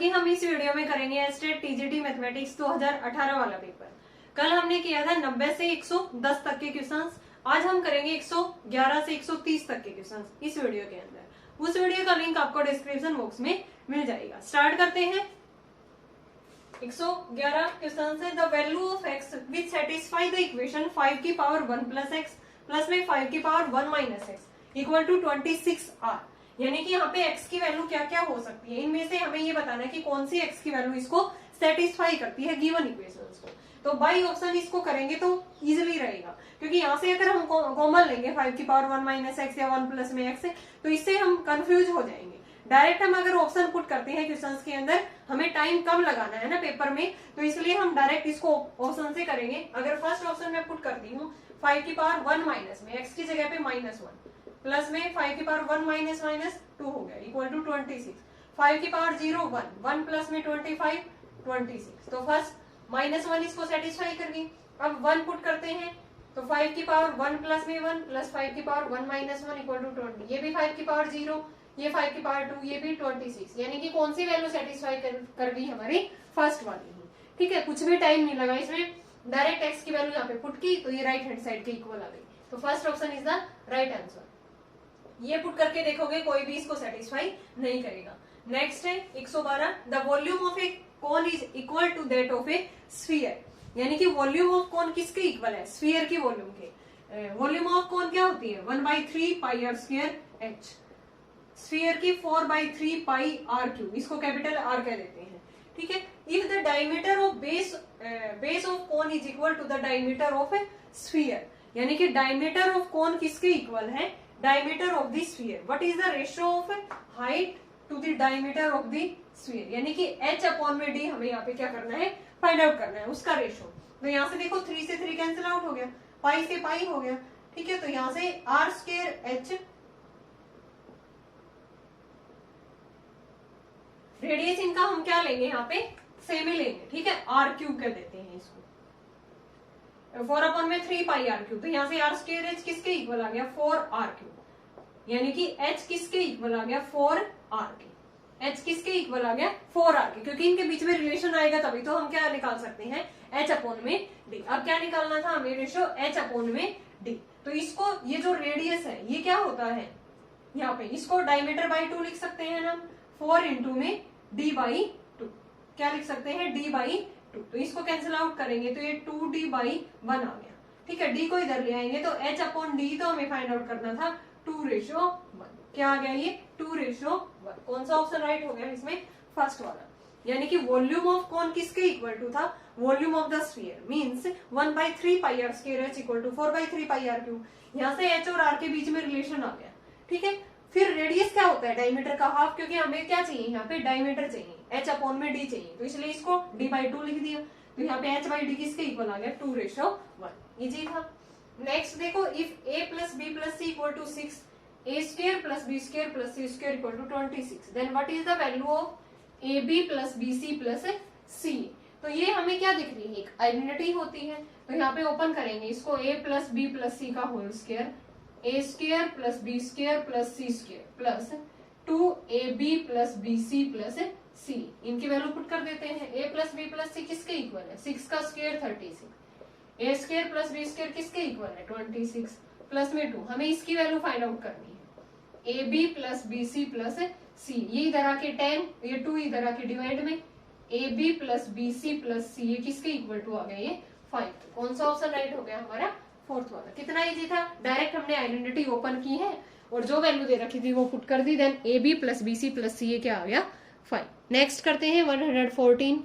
कि हम इस वीडियो में करेंगे एस्टेट टीजीटी मैथमेटिक्स 2018 वाला पेपर। कल हमने किया था 90 से 110 तक के क्वेश्चंस। आज हम करेंगे 111 से 130 तक के क्वेश्चंस इस वीडियो के अंदर। उस वीडियो का लिंक आपको डिस्क्रिप्शन बॉक्स में मिल जाएगा। स्टार्ट करते हैं। 111 क्वेश्चन है। The value of x which satisfy the equation 5 की पावर 1 प्लस एक्स प्लस में 5 की power 1 minus x equal to 26 R. यानी कि यहाँ पे x की वैल्यू क्या क्या हो सकती है, इनमें से हमें ये बताना है कि कौन सी x की वैल्यू इसको सेटिस्फाई करती है गिवन इक्वेशंस को। तो बाई ऑप्शन इसको करेंगे तो इजिली रहेगा, क्योंकि यहाँ से अगर हम कॉमन लेंगे 5 की पावर 1 माइनस एक्स या 1 प्लस में x तो इससे हम कंफ्यूज हो जाएंगे। डायरेक्ट हम अगर ऑप्शन पुट करते हैं क्वेश्चंस के अंदर, हमें टाइम कम लगाना है ना पेपर में, तो इसलिए हम डायरेक्ट इसको ऑप्शन से करेंगे। अगर फर्स्ट ऑप्शन में पुट करती हूँ 5 की पावर 1 माइनस में x की जगह पे -1 प्लस में 5 की पावर 1 माइनस माइनस 2 हो गया इक्वल टू 26। 5 की पावर 0 1 1 प्लस में 25 26। तो फर्स्ट -1 इसको सेटिस्फाई कर गई। अब 1 पुट करते हैं तो 5 की पावर 1 प्लस में 1 प्लस 5 की पावर 1 माइनस 1 इक्वल टू 20। ये भी 5 की पावर 0, ये 5 की पावर 2, ये भी 26। यानी कि कौन सी वैल्यू सेटिस्फाई कर गई हमारी फर्स्ट वाली ही। ठीक है, कुछ भी टाइम नहीं लगा इसमें, डायरेक्ट एक्स की वैल्यू यहाँ पे पुट की तो ये राइट हैंड साइड के इक्वल आ गई। तो first option is the right answer. ये पुट करके देखोगे कोई भी इसको सेटिस्फाई नहीं करेगा। नेक्स्ट है 112। The volume of a cone is equal to that of a sphere. यानी कि वॉल्यूम ऑफ कोन किसके इक्वल है, स्फीयर की वॉल्यूम के। वॉल्यूम ऑफ कोन क्या होती है 1/3 pi R square H. Sphere की 4/3 पाई आर क्यूब, इसको कैपिटल आर कह देते हैं। ठीक है। If the diameter of base of cone is equal to the diameter of a sphere, यानी कि डायमीटर ऑफ कोन किसके इक्वल है, diameter of the sphere. What is the ratio of height to the diameter of the sphere, यानी कि h upon में d हमें यहाँ पे क्या करना है, फाइंड आउट करना है उसका रेशियो। तो यहाँ से देखो 3 से 3 कैंसिल आउट हो गया, पाई से पाई हो गया। ठीक है, तो यहाँ से आर स्क्वायर एच, रेडियस इनका हम क्या लेंगे यहाँ पे सेम ही लेंगे। ठीक है, आर क्यूब कर देते हैं इसको। 4 अपॉन में 3 पाई आर क्यूब, तो यहाँ से आर स्क्वायर एच किसके इक्वल आ गया 4 आर क्यूब। यानी कि h किसके इक्वल आ गया 4 आर के। h किसके इक्वल आ गया 4 आर के, क्योंकि इनके बीच में रिलेशन आएगा तभी तो हम क्या निकाल सकते हैं h अपॉन में d। अब क्या निकालना था हमें, रेशियो h अपॉन में d। तो इसको ये जो रेडियस है ये क्या होता है यहाँ पे, इसको डायमीटर बाई 2 लिख सकते हैं हम। 4 इंटू में d बाई 2 क्या लिख सकते हैं d बाई 2। तो इसको कैंसिल आउट करेंगे तो ये 2d बाई 1 आ गया। ठीक है, d को इधर ले आएंगे तो h अपॉन d तो हमें फाइंड आउट करना था 2:1। क्या आ गया ये 2:1। कौन सा ऑप्शन राइट हो गया इसमें, फर्स्ट वाला। यानी कि वॉल्यूम ऑफ कोन किसके इक्वल टू था, volume of the sphere means 1/3 pi R square H equal to 4/3 pi R cube. यहाँ से h और r के बीच में रिलेशन आ गया। ठीक है, फिर रेडियस क्या होता है डायमीटर का हाफ, क्योंकि हमें क्या चाहिए यहाँ पे डायमीटर चाहिए, h अपॉन में d चाहिए, तो इसलिए इसको d/2 लिख दिया। तो यहाँ पे h/d किसके इक्वल आ गया 2:1। इजी था। नेक्स्ट देखो, if a plus b plus c equal to 6, a square plus b square plus c square equal to 26, then what is the value of ab plus bc plus c। तो ये हमें क्या दिख रही है, एक आइडेंटिटी होती है। तो यहाँ पे ओपन करेंगे इसको, a plus b plus c का whole square, a square plus b square plus c square plus 2ab plus bc plus c। इनकी वैल्यू पुट कर देते हैं। a plus b plus c किसके इक्वल है, 6 का square 36, A square plus B square किसके equal है 26 plus में 2। हमें इसकी वैल्यू फाइंड आउट करनी है, A B plus B C plus C. ये इधर आके 10, ये 2 इधर आके डिवाइड में, A B plus B C plus C, ये किसके इक्वल टू आ गया ये 5। कौन सा ऑप्शन राइट हो गया हमारा, फोर्थ वाला। कितना इजी था, डायरेक्ट हमने आइडेंटिटी ओपन की है और जो वैल्यू दे रखी थी वो पुट कर दी, then A B plus B C plus C, ये क्या आ गया 5। नेक्स्ट करते हैं 114।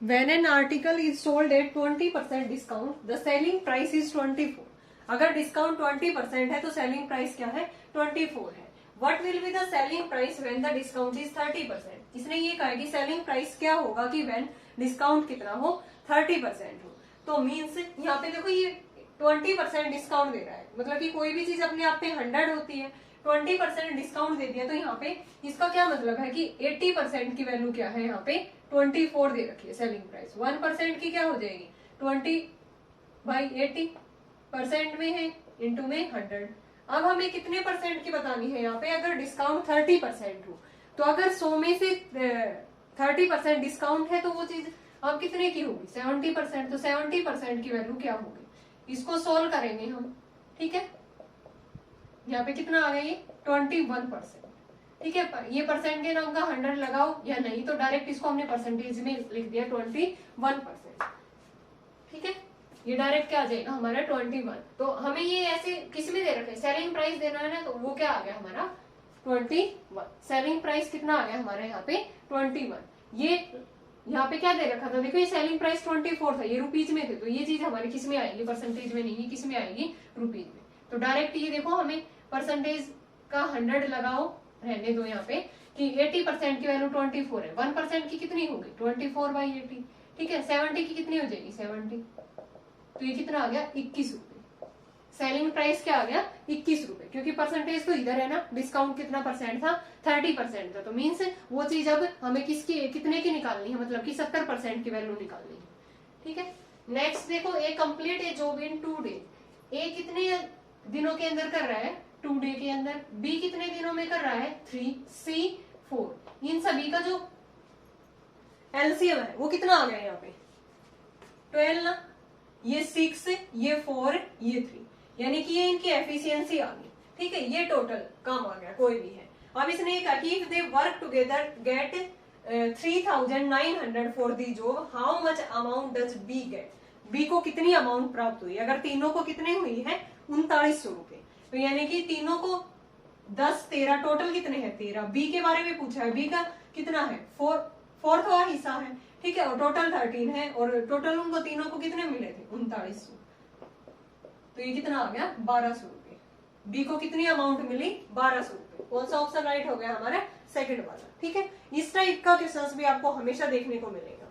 When an article is sold at 20% discount, the selling price is 24. अगर डिस्काउंट 20% है तो सेलिंग प्राइस क्या है 24 है। What will be the selling price when the discount is 30%? इसने ये कहा कि सेलिंग प्राइस क्या होगा कि when डिस्काउंट कितना हो 30% हो। तो मीन्स यहाँ पे देखो ये 20% डिस्काउंट दे रहा है, मतलब कि कोई भी चीज अपने आप पे 100 होती है, 20% डिस्काउंट दे दिया तो यहाँ पे इसका क्या मतलब है कि 80% की वैल्यू क्या है यहाँ पे 24 दे रखी है सेलिंग प्राइस। 1% की क्या हो जाएगी 20/80% में है इंटू में 100। अब हमें कितने परसेंट की बतानी है यहाँ पे, अगर डिस्काउंट 30% हो तो अगर 100 में से 30% डिस्काउंट है तो वो चीज अब कितने की होगी, 70%। तो 70% की वैल्यू क्या होगी, इसको सोल्व करेंगे हम, ठीक है। यहाँ पे कितना आ गया, ये 21%, ठीक है। ये परसेंट के नाम का 100 लगाओ या नहीं, तो डायरेक्ट इसको हमने परसेंटेज में लिख दिया 21%, ठीक है। ये डायरेक्ट क्या आ जाएगा हमारा 21। तो हमें ये ऐसे किस में दे रखे, सेलिंग प्राइस देना है ना, तो वो क्या आ गया हमारा 21। सेलिंग प्राइस कितना आ गया हमारा यहाँ पे 21। ये यहाँ पे क्या दे रखा था, देखो ये सेलिंग प्राइस 24 था, ये रुपीज में थे, तो ये चीज हमारी किस में आएगी, परसेंटेज में नहीं, किस में आएगी, रुपीज में। तो डायरेक्ट ये देखो हमें परसेंटेज का 100 लगाओ, रहने दो यहाँ पे कि 80% की वैल्यू 24 है, 1% की कितनी होगी 24/80, ठीक है। 70 की कितनी हो जाएगी 70, तो ये कितना आ गया 21 रुपए। सेलिंग प्राइस क्या आ गया 21 रुपए, क्योंकि परसेंटेज तो इधर है ना, डिस्काउंट कितना परसेंट था 30% था, तो मीन्स वो चीज अब हमें किसकी कितने की निकालनी है, मतलब कि 70% की वैल्यू निकालनी है, ठीक है। नेक्स्ट देखो, A complete a job in 2 days. A कितने दिनों के अंदर कर रहा है 2 डे के अंदर, बी कितने दिनों में कर रहा है 3, सी 4। इन सभी का जो एलसीएम है वो कितना आ गया यहाँ पे 12 ना, ये 6, ये 4, ये 3, यानी कि ये इनकी एफिशिएंसी आ गई, ठीक है। ये टोटल काम आ गया, कोई भी है। अब इसने कहा कि if they work together get 3900 for the job, how much amount does B get. B को कितनी अमाउंट प्राप्त हुई, अगर तीनों को कितने हुई है 3900 रुपए, तो यानी कि तीनों को 10, 13, टोटल कितने हैं 13। बी के बारे में पूछा है, बी का कितना है 4वां हिस्सा है, ठीक है, और टोटल 13 है, और टोटल उनको तीनों को कितने मिले थे 3900, तो ये कितना आ गया 1200 रुपए। बी को कितनी अमाउंट मिली 1200 रुपए। कौन सा ऑप्शन राइट हो गया हमारा सेकंड वाला, ठीक है। इस टाइप का क्वेश्चंस भी आपको हमेशा देखने को मिलेगा,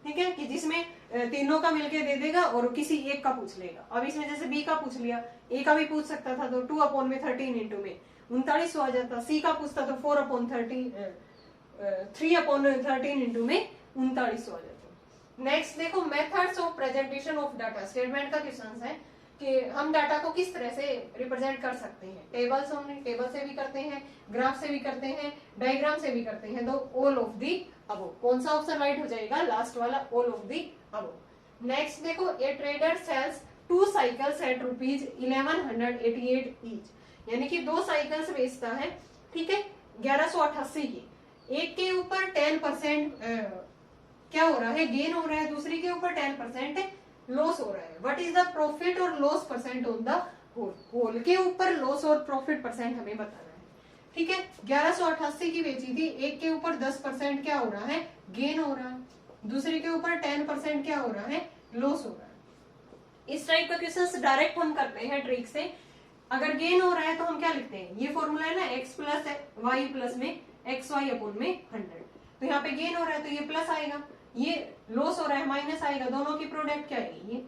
ठीक है, कि जिसमें तीनों का मिलके दे देगा और किसी एक का पूछ लेगा। अब इसमें जैसे बी का पूछ लिया, ए का भी पूछ सकता था, तो 2/13 इंटू में 3900 आ जाता। सी का पूछता तो 4/13 3/13 इंटू में 3900 आ जाता। नेक्स्ट देखो, methods of presentation of data. Statement का क्वेश्चन है कि हम डाटा को किस तरह से रिप्रेजेंट कर सकते हैं। टेबल्स, हमने टेबल से भी करते हैं, ग्राफ से भी करते हैं, डायग्राम से भी करते हैं, तो ऑल ऑफ दी अबव। कौन सा ऑप्शन राइट हो जाएगा, लास्ट वाला, all of the above. Next देखो, a trader sells 2 cycles at ₹1188 each, यानी कि 2 साइकिल्स बेचता है, ठीक है, 1188 की। एक के ऊपर 10% क्या हो रहा है, गेन हो रहा है, दूसरी के ऊपर 10% लॉस हो रहा है। व्हाट इज द प्रॉफिट और loss percent on the whole. Whole के ऊपर लॉस और प्रॉफिट परसेंट हमें बताना है, ठीक है। 1188 की बेची थी, एक के ऊपर 10% क्या हो रहा है, गेन हो रहा है, दूसरे के ऊपर 10% क्या हो रहा है, लॉस हो रहा है। इस टाइप का क्वेश्चन डायरेक्ट हम करते हैं ट्रिक से। अगर गेन हो रहा है तो हम क्या लिखते हैं, ये फॉर्मूला है ना, x प्लस वाई प्लस में XY अपॉन में 100। तो यहाँ पे गेन हो रहा है तो ये प्लस आएगा, ये लॉस हो रहा है माइनस आएगा, दोनों की प्रोडक्ट क्या आएगी ये,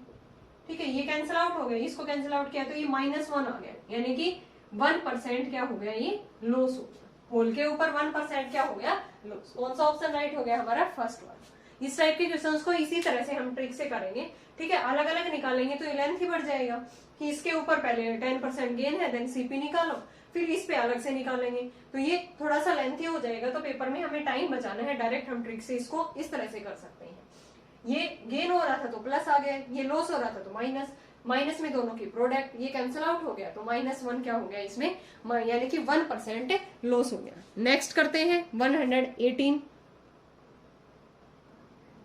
ठीक है। ये कैंसिल आउट हो गया, इसको कैंसिल आउट किया तो ये -1 आ गया, यानी कि 1% क्या हो गया, ये लॉस हो गया। होल के ऊपर 1% क्या हो गया, लॉस। कौन सा ऑप्शन राइट हो गया हमारा, फर्स्ट वाला। इस टाइप के क्वेश्चंस को इसी तरह से हम ट्रिक से करेंगे, ठीक है। अलग अलग निकालेंगे तो ये लेंथ ही बढ़ जाएगा, कि इसके ऊपर पहले 10% गेन है, देन सीपी निकालो, फिर इस पे अलग से निकालेंगे, तो ये थोड़ा सा लेंथी हो जाएगा। तो पेपर में हमें टाइम बचाना है, डायरेक्ट हम ट्रिक से इसको इस तरह से कर सकते हैं। ये गेन हो रहा था तो प्लस आ गया, ये लॉस हो रहा था तो माइनस, माइनस में दोनों की प्रोडक्ट, ये कैंसिल आउट हो गया तो -1 क्या हो गया इसमें, यानी कि 1% लॉस हो गया। नेक्स्ट करते हैं 118।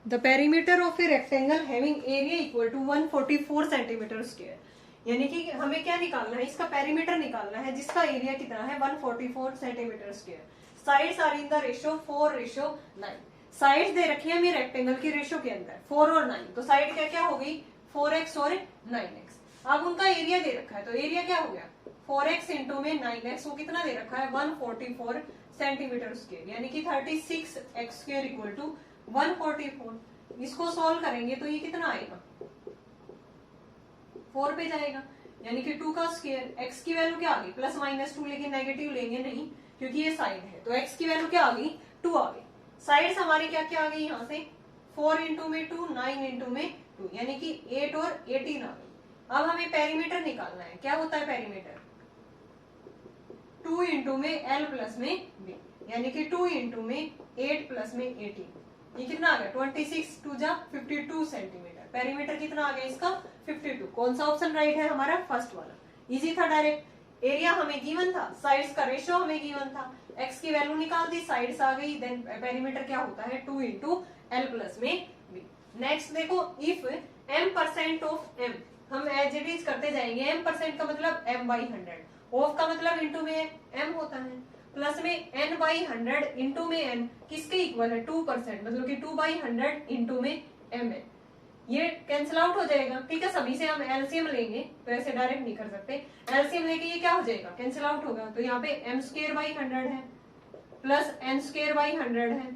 The perimeter of a rectangle having area equal to 144 centimetre square, यानी कि हमें क्या निकालना है, इसका पेरीमीटर निकालना है, जिसका एरिया कितना है 144 centimetre square. Sides are in the ratio 4:9। Sides दे रखी है हमें रेक्टेंगल की रेशियो के अंदर 4 और 9, तो साइड क्या क्या हो गई 4x और 9x। अब उनका एरिया दे रखा है, तो एरिया क्या हो गया 4x इंटू में 9x, वो कितना दे रखा है 144 सेंटीमीटर स्क्वायर, यानी कि 36x स्क्वायर इक्वल टू 144। इसको सॉल्व करेंगे तो ये कितना आएगा 4 पे जाएगा, यानी कि 2 का स्क्वायर। x की वैल्यू क्या आ गई +-2, लेकिन नेगेटिव लेंगे नहीं क्योंकि ये साइड है, तो x की वैल्यू क्या आ गई 2 आ गई। साइड्स हमारी क्या क्या आ गई यहाँ से 4 इंटू में 2, 9 इंटू में 2, यानी कि 8 और 18 आ गई। अब हमें पेरीमीटर निकालना है, क्या होता है पेरीमीटर 2 इंटू में L प्लस में B। यानी कि 2 इंटू में 8 प्लस में 18, ये कितना आ गया 26 2 जा 52 सेंटीमीटर। पेरीमीटर कितना आ गया इसका 52। कौन सा ऑप्शन राइट है हमारा, फर्स्ट वाला। इजी था डायरेक्ट। एरिया हमें गिवन था, साइड्स का रेशियो हमें गिवन था, एक्स की वैल्यू निकाल दी, साइड्स आ गई, देन पेरीमीटर क्या होता है 2 इंटू एल प्लस में बी। नेक्स्ट देखो, इफ m% ऑफ m, हम एज इट इज करते जाएंगे। m% का मतलब m बाई 100, ऑफ का मतलब इंटू में m होता है, प्लस में n बाई 100 इंटू में n किसके इक्वल है 2%, मतलब कि 2 बाई 100 इंटू में m है। ये कैंसिल आउट हो जाएगा, ठीक है। सभी से हम एलसीएम लेंगे, तो ऐसे डायरेक्ट नहीं कर सकते। एलसीएम लेके ये क्या हो जाएगा, कैंसिल आउट होगा। तो यहाँ पे m स्क्वायर बाई 100 है, प्लस n स्क्वायर बाई 100 है,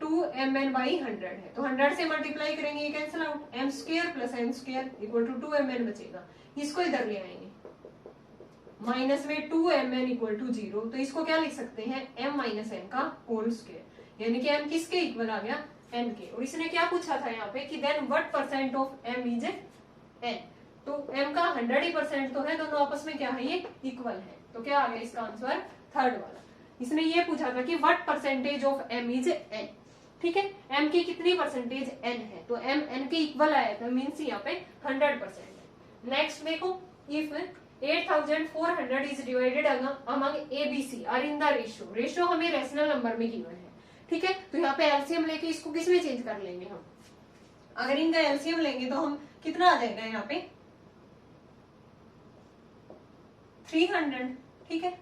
2mn बाई 100 है। तो 100 से मल्टीप्लाई करेंगे, ये cancel out, m square plus n square equal to 2mn बचेगा। इसको इधर ले आएंगे, माइनस में 2mn इक्वल टू 0, तो इसको क्या लिख सकते हैं m माइनस n का होल स्क्वायर, यानी कि m किसके इक्वल आ गया n के। और इसने क्या पूछा था यहाँ पे कि then what percent of m is n, तो m का 100% तो है, दोनों आपस में क्या है ये इक्वल है। तो क्या आ गया इसका आंसर थर्ड वाला। इसने ये पूछा था कि what percentage of m is n, ठीक है। m की कितनी परसेंटेज n है, तो m n के इक्वल आया था, मीन्स यहाँ पे 100% है। नेक्स्ट देखो, if 8400 is divided among A B C are in the ratio, ratio हमें रेशनल नंबर में गिवन है, ठीक है। तो यहाँ पे एलसीएम लेके इसको किस में चेंज कर लेंगे हम, अगर इनका एलसीएम लेंगे तो हम कितना आ जाएगा यहाँ पे 300, ठीक है।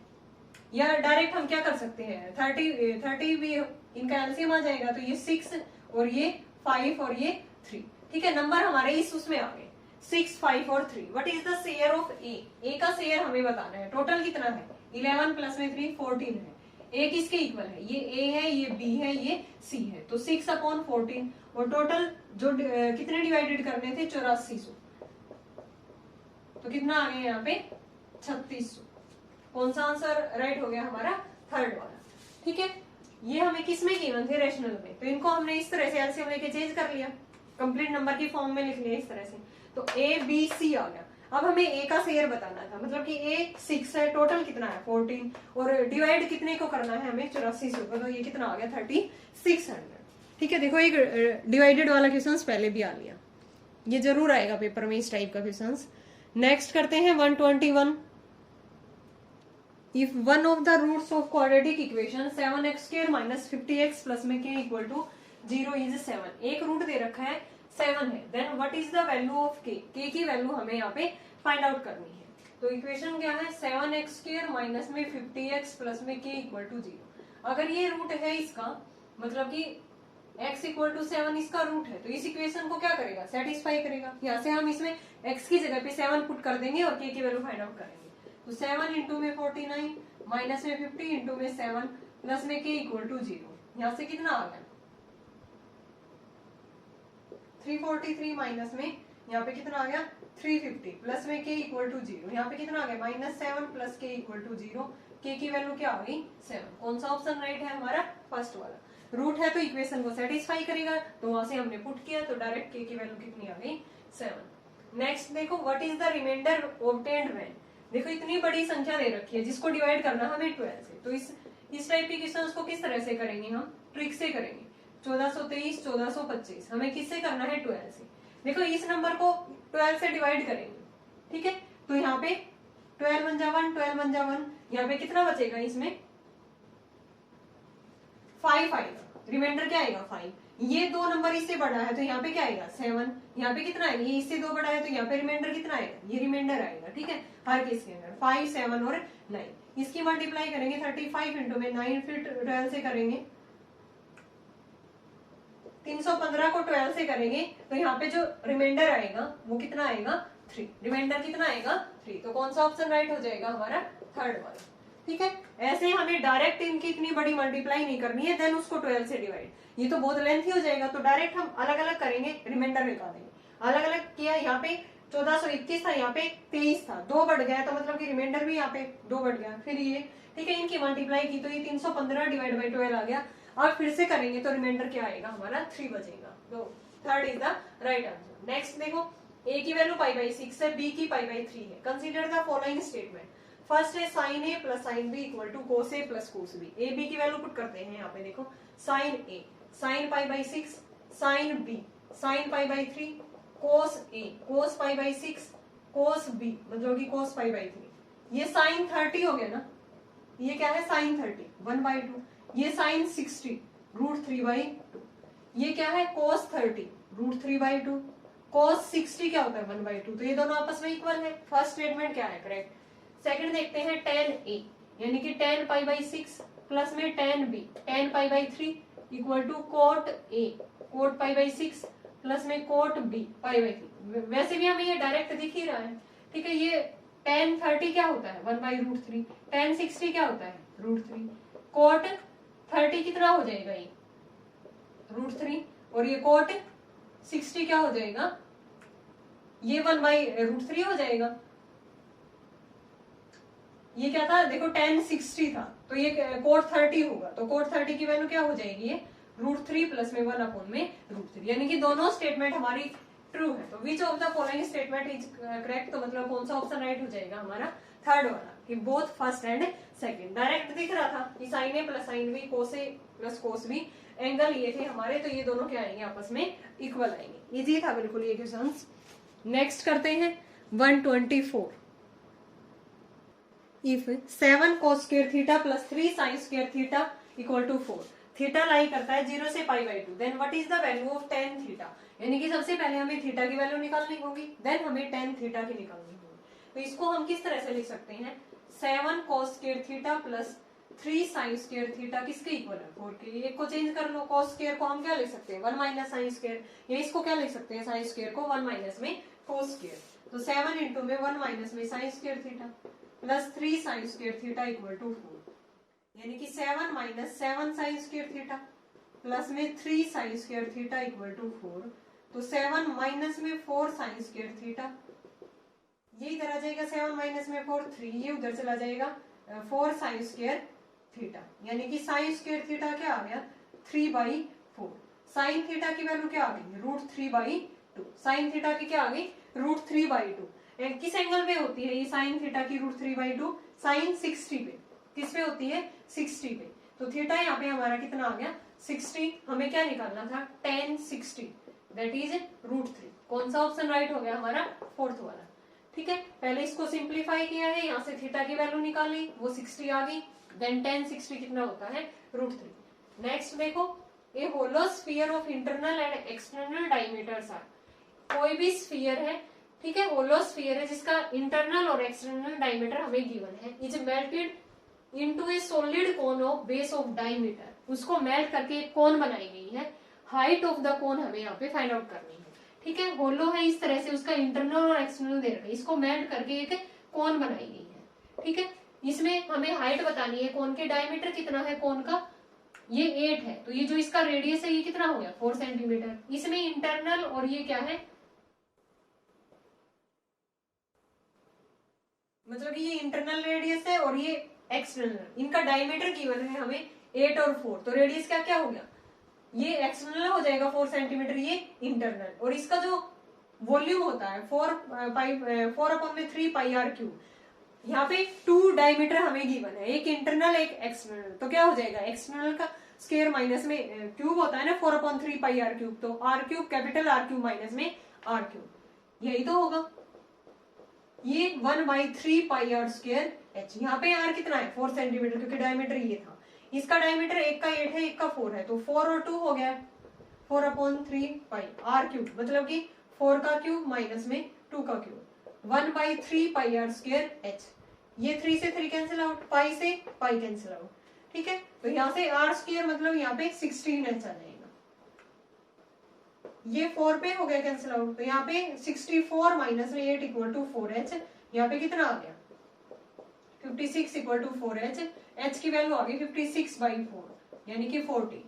या डायरेक्ट हम क्या कर सकते हैं 30 भी इनका एलसीएम आ जाएगा, तो ये 6 और ये 5 और ये 3, ठीक है। नंबर हमारे इस उसमें आ गए 6 5 और 3। What is the share of A का शेयर हमें बताना है। टोटल कितना है 11 प्लस में 3 14 है। ए किसके इक्वल है, ये ए है, ये बी है, ये सी है, तो 6/14। और टोटल जो कितने डिवाइडेड करने थे 8400, तो कितना आ गया यहाँ पे 3600। कौन सा आंसर राइट हो गया हमारा थर्ड वाला, ठीक है। ये हमें किस में गिवन थे रेशनल में, तो इनको हमने इस तरह से एलसीएम लेके चेंज कर लिया, कंप्लीट नंबर की फॉर्म में लिख लिया इस तरह से, तो ए बी सी आ गया। अब हमें ए का शेयर बताना था, मतलब कि ए 6 है, टोटल कितना है 14, और डिवाइड कितने को करना है हमें 8400 को, तो ये कितना आ गया 3600, ठीक है। देखो एक डिवाइडेड वाला क्वेश्चन पहले भी आ लिया, ये जरूर आएगा पेपर में इस टाइप का क्वेश्चन। नेक्स्ट करते हैं 121। If one of the roots of quadratic equation 7x² minus 50x plus में k इक्वल टू 0 इज 7, एक रूट दे रखा है 7 है, then what is the value of k, k की वैल्यू हमें यहाँ पे फाइंड आउट करनी है। तो इक्वेशन क्या है 7x² माइनस में 50x प्लस में k इक्वल टू 0। अगर ये रूट है इसका, मतलब कि x इक्वल टू 7 इसका रूट है, तो इस इक्वेशन को क्या करेगा सेटिस्फाई करेगा। यहाँ से हम इसमें x की जगह पे 7 पुट कर देंगे और k की वैल्यू फाइंड आउट करेंगे। तो 7 इंटू में 49 माइनस में 50 इंटू में 7 प्लस में k इक्वल टू 0, यहाँ से कितना आ गया 343 माइनस में यहाँ पे कितना आ गया 350 प्लस में k इक्वल टू 0, यहाँ पे कितना आ गया -7 plus k equal to 0, k की वैल्यू क्या आ गई 7। कौन सा ऑप्शन राइट है हमारा फर्स्ट वाला। रूट है तो इक्वेशन को सेटिस्फाई करेगा, तो वहां से हमने पुट किया, तो डायरेक्ट k की वैल्यू कितनी आ गई 7। नेक्स्ट देखो what is the remainder obtained when, देखो इतनी बड़ी संख्या दे रखी है जिसको डिवाइड करना हमें 12 से, तो इस टाइप के क्वेश्चंस को किस तरह से करेंगे हम, ट्रिक से करेंगे। 1423 1425 हमें किससे करना है 12 से। देखो इस नंबर को 12 से डिवाइड करेंगे, ठीक है। तो यहाँ पे 12 बन जा 1, 12 बन जा 1, यहाँ पे कितना बचेगा इसमें 5 आएगा, रिमाइंडर क्या आएगा 5। ये दो नंबर इससे बड़ा है तो यहाँ पे क्या आएगा 7, यहाँ पे कितना आएगा, ये इससे 2 बड़ा है तो यहाँ पे रिमाइंडर कितना आएगा, ये रिमाइंडर आएगा, ठीक है। हर केस के अंदर 5 7 और 9, इसकी मल्टीप्लाई करेंगे 35 इंटू में 9, फिर 12 से करेंगे 315 को 12 से करेंगे, तो यहाँ पे जो रिमाइंडर आएगा वो कितना आएगा 3, रिमाइंडर कितना आएगा 3। तो कौन सा ऑप्शन राइट हो जाएगा हमारा थर्ड वाला, ठीक है। ऐसे हमें डायरेक्ट इनकी इतनी बड़ी मल्टीप्लाई नहीं करनी है, देन उसको 12 से डिवाइड, ये तो बहुत लेंथी हो जाएगा, तो डायरेक्ट हम अलग अलग करेंगे, रिमाइंडर निकालेंगे। अलग अलग किया, यहाँ पे 1421 था, यहाँ पे 23 था, 2 बढ़ गया, तो मतलब कि रिमाइंडर भी यहाँ पे 2 बढ़ गया, फिर ये, ठीक है। इनकी मल्टीप्लाई की तो ये 315 डिवाइड बाई 12 आ गया। अब फिर से करेंगे तो रिमाइंडर क्या आएगा हमारा 3 बचेगा, तो third is the right answer. Next देखो a की वैल्यू π/6 है, b की π/3 है। Consider the following statement, first है sine A plus sine B equal to cos A plus cos B. A B की वैल्यू पुट करते हैं यहाँ पे, देखो sine A sine pi by 6, sine B sine pi by 3, cos A cos pi by 6, cos B मतलब कि कोस pi by 3। ये sign 30 हो गया ना, ये क्या है साइन 30 1/2, ये साइन 60 √3/2, ये क्या है कोस 30 √3/2, कोस 60 क्या होता है 1/2। तो ये दोनों आपस में इक्वल है। फर्स्ट स्टेटमेंट क्या है करेक्ट। सेकंड देखते हैं tan a यानी कि tan पाई बाई 6 प्लस में tan b tan pi by 3 equal to cot a cot pi by 6 plus में कोट b पाई बाई 3। वैसे भी हमें ये डायरेक्ट दिख ही रहा है, ठीक है। ये tan 30 क्या होता है 1/√3, tan 60 क्या होता है √3, कोट 30 कितना हो जाएगा ये √3, और ये कोट 60 क्या हो जाएगा, ये 1/√3 हो जाएगा। ये क्या था देखो tan 60 था, तो ये कोट 30 होगा, तो कोट 30 की वैल्यू क्या हो जाएगी ये √3 प्लस में 1/√3, यानी कि दोनों स्टेटमेंट हमारी ट्रू है। तो which of the following statement is correct, तो मतलब कौन सा ऑप्शन राइट हो जाएगा हमारा थर्ड वाला, कि both first and second. Direct दिख रहा था कि sign A plus sine B cos A plus cos B angle ये थे हमारे, तो ये दोनों क्या आएंगे आपस में इक्वल आएंगे। इजी था बिल्कुल ये क्वेश्चन। नेक्स्ट करते हैं 124। If 7 cos square theta plus 3 sin square theta equal to 4, theta lie करता है 0 से π/2, then what is the value of tan theta. यानी कि सबसे पहले हमें थीटा की वैल्यू निकालनी होगी, देन हमें tan थीटा की निकालनी होगी। तो इसको हम किस तरह से लिख सकते हैं, 7 cos square theta plus 3 sin square theta किसके इक्वल है 4 के। एक को चेंज कर लो, cos square को हम क्या लिख सकते हैं 1 माइनस sin square, या इसको क्या लिख सकते हैं sin square को 1 माइनस में cos square। तो 7 इंटू में 1 माइनस में sin square theta plus 3 sin square theta equal to 4, यानी कि 7 minus 7 sin square theta plus में 3 sin square theta equal to 4। तो 7 माइनस में 4 sin square थीटा, ये इधर आ जाएगा 7 माइनस में 4 3, ये उधर चला जाएगा 4 sin square थीटा, यानी कि sin square थीटा क्या आ गया 3/4। sin थीटा की वैल्यू क्या आ गई √3/2, sin थीटा की क्या आ गई √3/2। किस एंगल पे होती है ये sin थीटा की √3/2, sin 60 पे। किस पे होती है 60 पे। तो थीटा यहाँ पे हमारा कितना आ गया 60। हमें क्या निकालना था tan 60, दैट इज √3। कौन सा ऑप्शन राइट हो गया हमारा फोर्थ वाला, ठीक है। पहले इसको सिंप्लीफाई किया है, यहाँ से थीटा की वैल्यू निकाली, वो 60 आ गई, देन tan 60 कितना होता है √3। नेक्स्ट देखो, a hollow sphere of internal and external diameters are. कोई भी स्फीयर है, ठीक है, होलो स्फीयर है जिसका इंटरनल और एक्सटर्नल डायमीटर हमें गिवन है, is melted into A solid cone of base of diameter. उसको मेल्ट करके एक कोन बनाई गई है, हाइट ऑफ द कोन हमें यहाँ पे फाइंड आउट करनी है, ठीक है। होलो है इस तरह से, उसका इंटरनल और एक्सटर्नल दे रखा है, इसको मेल्ट करके एक कोन बनाई गई है, ठीक है। इसमें हमें हाइट बतानी है कोन के, डायमीटर कितना है कोन का ये 8 है, तो ये जो इसका रेडियस है ये कितना हो गया 4 सेंटीमीटर। इसमें इंटरनल और ये क्या है, मतलब कि ये इंटरनल रेडियस है और ये एक्सटर्नल, इनका डायमीटर गिवन है हमें 8 और 4, तो रेडियस क्या क्या हो गया, ये एक्सटर्नल हो जाएगा 4 सेंटीमीटर, ये इंटरनल, और इसका जो वॉल्यूम होता है 4/3 πr³। यहाँ पे 2 डायमीटर हमें गिवन है, एक इंटरनल एक एक्सटर्नल, तो क्या हो जाएगा एक्सटर्नल का स्क्वायर माइनस में क्यूब होता है ना 4/3 πr³, तो r³ कैपिटल r³ माइनस में r³, यही तो होगा। ये 1/3 πr²। यहाँ पे r कितना है 4 सेंटीमीटर, क्योंकि डायमीटर ये था, इसका डायमीटर एक का 8 है एक का 4 है, तो 4 और 2 हो गया 4/3 π r³, मतलब कि 4 का क्यूब माइनस में 2 का क्यूब 1/3 πr²। ये 3 से 3 कैंसिल आउट, पाई से पाई कैंसिल आउट, ठीक है। तो यहाँ से r² मतलब यहाँ पे 16h आ जाएगा, ये 4 पे हो गया कैंसिल आउट, तो यहाँ पे 64 माइनस में 8 इक्वल टू 4h। यहाँ पे कितना आ गया 56 इक्वल टू 4h। h की वैल्यू आ गई 56/4 यानी कि 14।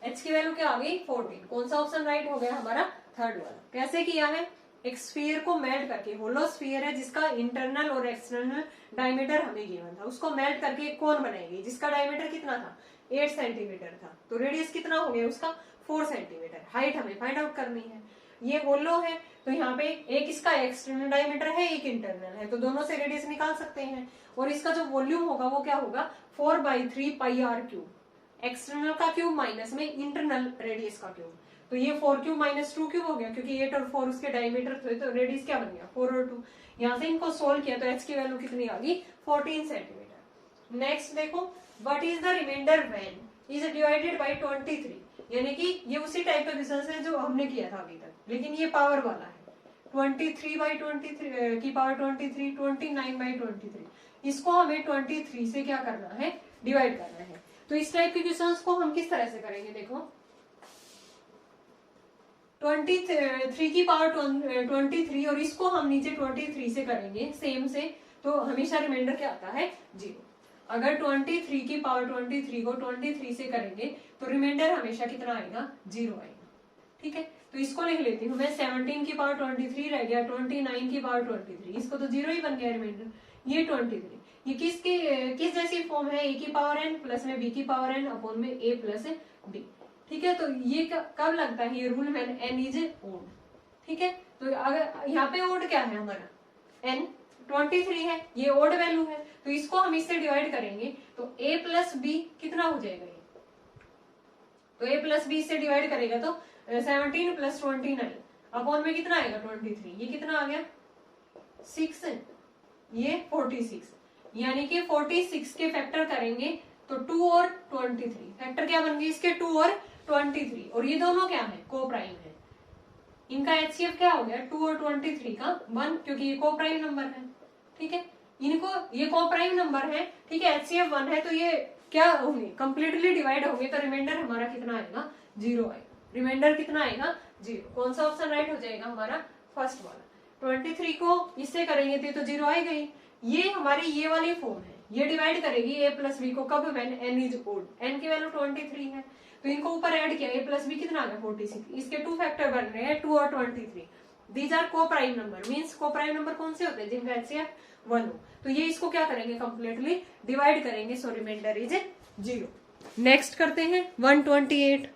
h की वैल्यू क्या आ गई 14। कौन सा ऑप्शन राइट हो गया हमारा थर्ड वाला। कैसे किया है, एक स्फीयर को मेल्ट करके, होलो स्फीयर है जिसका इंटरनल और एक्सटर्नल डायमीटर हमें गिवन था, उसको मेल्ट करके एक कोन बनाएगी जिसका डायमीटर कितना था 8 सेंटीमीटर था, तो रेडियस कितना हो गया उसका 4 सेंटीमीटर। हाइट हमें फाइंड आउट करनी है। ये होलो है तो यहाँ पे एक इसका एक्सटर्नल डायमीटर है, एक इंटरनल है, तो दोनों से रेडियस निकाल सकते हैं। और इसका जो वॉल्यूम होगा वो क्या होगा, 4/3 पाई आर क्यूब, एक्सटर्नल का क्यूब माइनस में इंटरनल रेडियस का क्यूब। तो ये 4 क्यूब माइनस 2 क्यूब हो गया, क्योंकि 8 और 4 उसके डायमीटर थे, तो रेडियस क्या बन गया 4 और 2। यहाँ से इनको सोल्व किया तो एच की वैल्यू कितनी आ गई 14 सेंटीमीटर। नेक्स्ट देखो, what is the remainder when is divided by 23, यानी कि ये उसी टाइप का क्वेश्चन है जो हमने किया था अभी तक, लेकिन ये पावर वाला है। 23/23 की पावर 23, 29/23, इसको हमें 23 से क्या करना है, डिवाइड करना है। तो इस टाइप के क्वेश्चंस को हम किस तरह से करेंगे, देखो 23 की पावर 23 और इसको हम नीचे 23 से करेंगे सेम से, तो हमेशा रिमाइंडर क्या आता है 0। अगर 23 की पावर 23 को 23 से करेंगे तो रिमाइंडर हमेशा कितना आएगा 0 आएगा। ठीक है, तो इसको लिख लेती हूँ मैं, 17 की पावर 23 रह गया, 29 की पावर 23, इसको तो 0 ही बन गया रिमाइंडर। ये 23 ये किस जैसी फॉर्म है, ए की पावर n प्लस में बी की पावर n अपॉन में a प्लस b। ठीक है, तो ये कब लगता है ये rule, when n is odd. ठीक है, तो अगर यहाँ पे ओड क्या है हमारा n 23 है, ये ओड वैल्यू है, तो इसको हम इससे डिवाइड करेंगे तो a प्लस बी कितना हो जाएगा ये, तो a प्लस बी से डिवाइड करेगा तो 17 प्लस 29 अपॉन में कितना आएगा 23, ये कितना आ गया 6, ये 46, यानी कि 46 के फैक्टर करेंगे तो 2 और 23, फैक्टर क्या बन गए इसके 2 और 23, और ये दोनों क्या है को प्राइम है, इनका एचसीएफ क्या हो गया 2 और 23 का 1, क्योंकि ये को प्राइम नंबर है। ठीक है, इनको ये को प्राइम नंबर है, ठीक है, एचसीएफ 1 है, तो ये क्या होंगे कंप्लीटली डिवाइड होंगे, तो रिमाइंडर हमारा कितना आएगा 0 आएगा। रिमाइंडर कितना आएगा 0। कौन सा ऑप्शन राइट हो जाएगा हमारा फर्स्ट वाला। 23 को इससे करेंगे तो 0 आएगा ही। ये हमारी ये वाली फॉर्म है, ये डिवाइड करेगी a प्लस बी को कब, when n is odd, n की वैल्यू 23 है, तो इनको ऊपर ऐड किया, a प्लस बी कितना आ गया 46, इसके 2 फैक्टर बन रहे हैं 2 और 23। दीज आर को प्राइम नंबर, मींस को प्राइम नंबर कौन से होते हैं जिनका एचसीएफ 1 हो, तो ये इसको क्या करेंगे कंप्लीटली डिवाइड करेंगे, सो रिमाइंडर इज 0। नेक्स्ट करते हैं 128।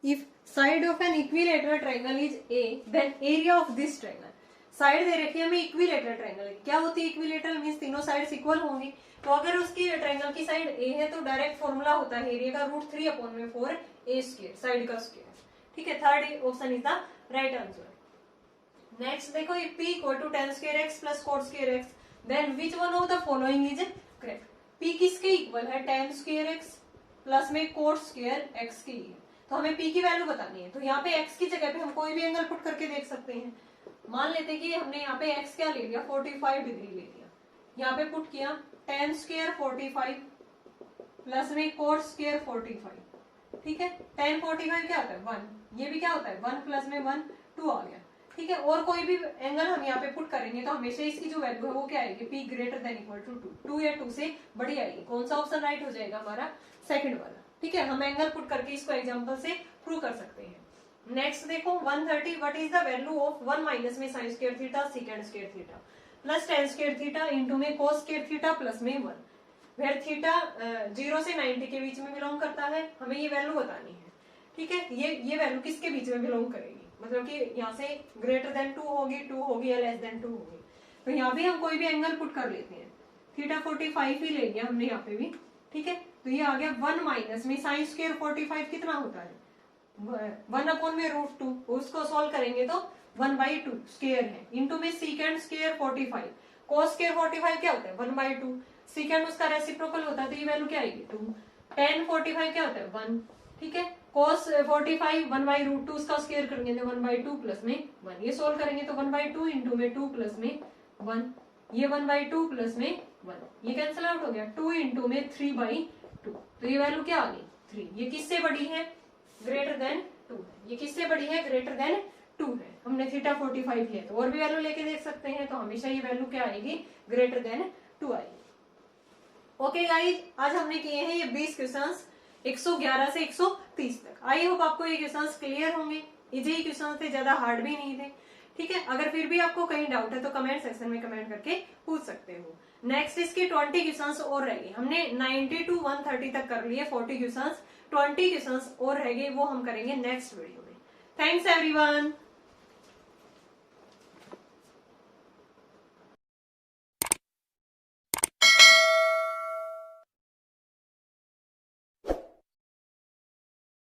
If side of an equilateral triangle is a, then area of this triangle, side दे रखी है हमें इक्विलेटरल ट्रायंगल, क्या होती है इक्विलेटरल, मींस तीनों साइड्स इक्वल होंगी, तो अगर उसकी ट्रायंगल की साइड a है तो डायरेक्ट फॉर्मूला होता है एरिया का √3/4a², साइड का स्क्वायर। ठीक है, third option is the right answer. Next देखो, if p = tan² x + cot² x, then which one of the following is correct. p किसके इक्वल है tan² x प्लस में cot² x की, तो हमें p की वैल्यू बतानी है, तो यहाँ पे x की जगह पे हम कोई भी एंगल पुट करके देख सकते हैं। मान लेते कि हमने यहाँ पे x क्या ले लिया 45 डिग्री ले लिया, यहाँ पे पुट किया tan² 45 प्लस में cot² 45। ठीक है, tan 45 क्या होता है 1, ये भी क्या होता है 1 प्लस में 1 2 आ गया। ठीक है, और कोई भी एंगल हम यहाँ पे पुट करेंगे तो हमेशा इसकी जो वैल्यू है वो क्या आएगी p > 2 या 2 से बड़ी आएगी। कौन सा ऑप्शन राइट हो जाएगा हमारा सेकंड वाला। ठीक है, हम एंगल पुट करके इसको एग्जांपल से प्रूव कर सकते हैं। नेक्स्ट देखो 130, what is the value of 1 minus में sin² theta secant² theta plus tan² theta into में cos² थीटा प्लस में 1, वेयर थीटा 0 से 90 के बीच में बिलोंग करता है, हमें ये वैल्यू बतानी है। ठीक है, ये वैल्यू किसके बीच में बिलोंग करेगी, मतलब कि यहाँ से ग्रेटर देन 2 होगी, 2 होगी या लेस देन 2 होगी, तो यहाँ भी हम कोई भी एंगल पुट कर लेते हैं। थीटा 45 ही ले लिया हमने यहाँ पे भी। ठीक है, तो ये आ गया 1 माइनस में sin² 45 कितना होता है 1/√2, उसको सॉल्व करेंगे तो 1/2 स्क्वायर है, इंटू में secant² 45, cos² 45 क्या होता है 1/2, secant उसका रेसिप्रोकल होता है तो ये वैल्यू क्या आएगी 2, tan 45 क्या होता है 1। ठीक है, cos 45 1/√2 उसका स्क्वायर करेंगे तो 1/2 प्लस में 1, ये सोल्व करेंगे तो 1/2 इंटू में 2 प्लस में 1, ये 1/2 प्लस में 1, ये कैंसिल आउट हो गया 2 इंटू में 3/2, तो ये वैल्यू क्या आ गई 3। ये किससे बड़ी है ग्रेटर देन 2 है, ये किससे बड़ी है ग्रेटर देन 2 है, हमने थीटा 45 है तो और भी वैल्यू लेके देख सकते हैं, तो हमेशा ये वैल्यू क्या आएगी ग्रेटर देन 2 आएगी। ओके गाइज, आज हमने किए हैं ये 20 क्वेश्चंस 111 से 130 तक। आई होप आपको ये क्वेश्चंस क्लियर होंगे, इजी ही क्वेश्चन थे, ज्यादा हार्ड भी नहीं थे। ठीक है, अगर फिर भी आपको कहीं डाउट है तो कमेंट सेक्शन में कमेंट करके पूछ सकते हो। नेक्स्ट इसके 20 क्वेश्चंस और रह गए, हमने 90 to 130 तक कर लिए 40 क्वेश्चंस, 20 क्वेश्चंस और रह गए, वो हम करेंगे नेक्स्ट वीडियो में। Thanks everyone.